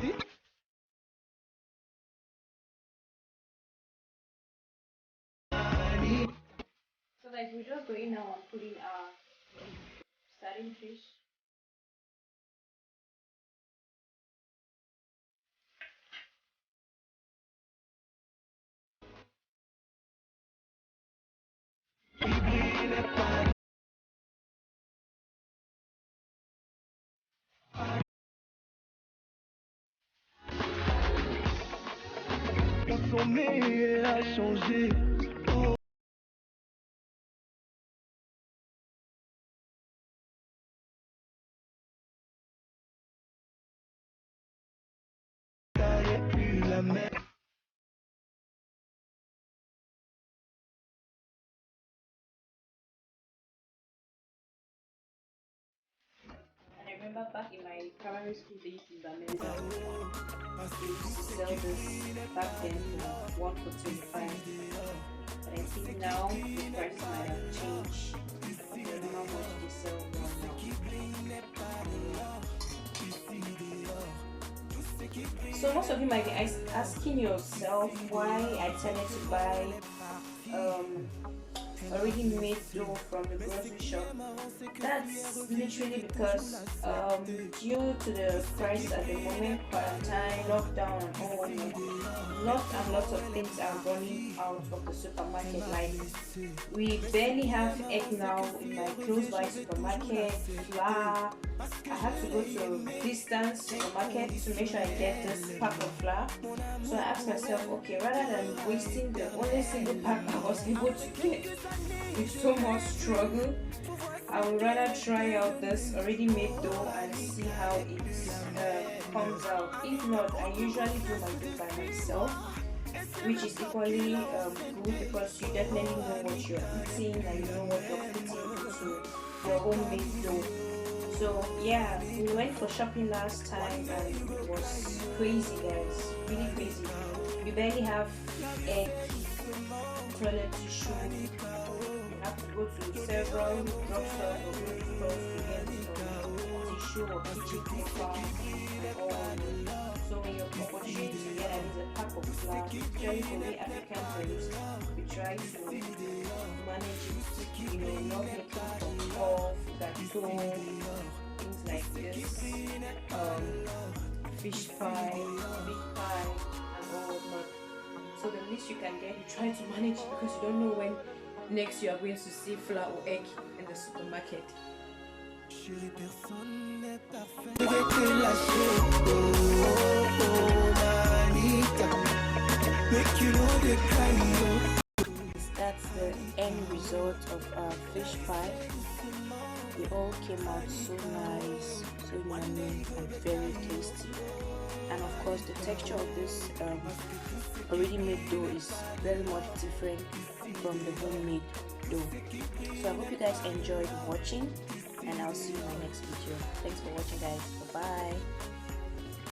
So like we're just going now and putting our starting fish. Consommer a changé. And I remember back in my primary school days in Bamenda, they used to sell this back then for 1 for 25. But I think now the price might have changed. I don't know how much they sell one now. So most of you might be asking yourself why I tended to buy um, already made dough from the grocery shop. That's literally because due to the crisis at the moment, quarantine, lockdown and all, lots of things are running out of the supermarket. Like we barely have egg now in my close by supermarket, flour. I have to go to a distance supermarket to make sure I get this pack of flour. So I asked myself, okay, rather than wasting the only single pack I was able to get with so much struggle, I would rather try out this already made dough and see how it comes out. If not, I usually do my dough by myself, which is equally good because you definitely know what you're eating and you know what you're putting into your homemade dough. So yeah, we went for shopping last time and it was crazy, guys, really crazy. We barely have egg, toilet tissue. You have to go to several drugstores or grocery stores to get tissue or kitchen paper and all. So when you're opportunity to get at least a pack of flour, usually for we Africans we try to manage it, you know, not making puff, gateau, things like this, fish pie, big pie, and all whatnot. So the least you can get, you try to manage it because you don't know when next you are going to see flour or egg in the supermarket. That's the end result of our fish pie. It all came out so nice, so yummy and very tasty. And of course the texture of this already made dough is very much different from the homemade dough. So I hope you guys enjoyed watching and I'll see you in my next video. Thanks for watching, guys. Bye bye.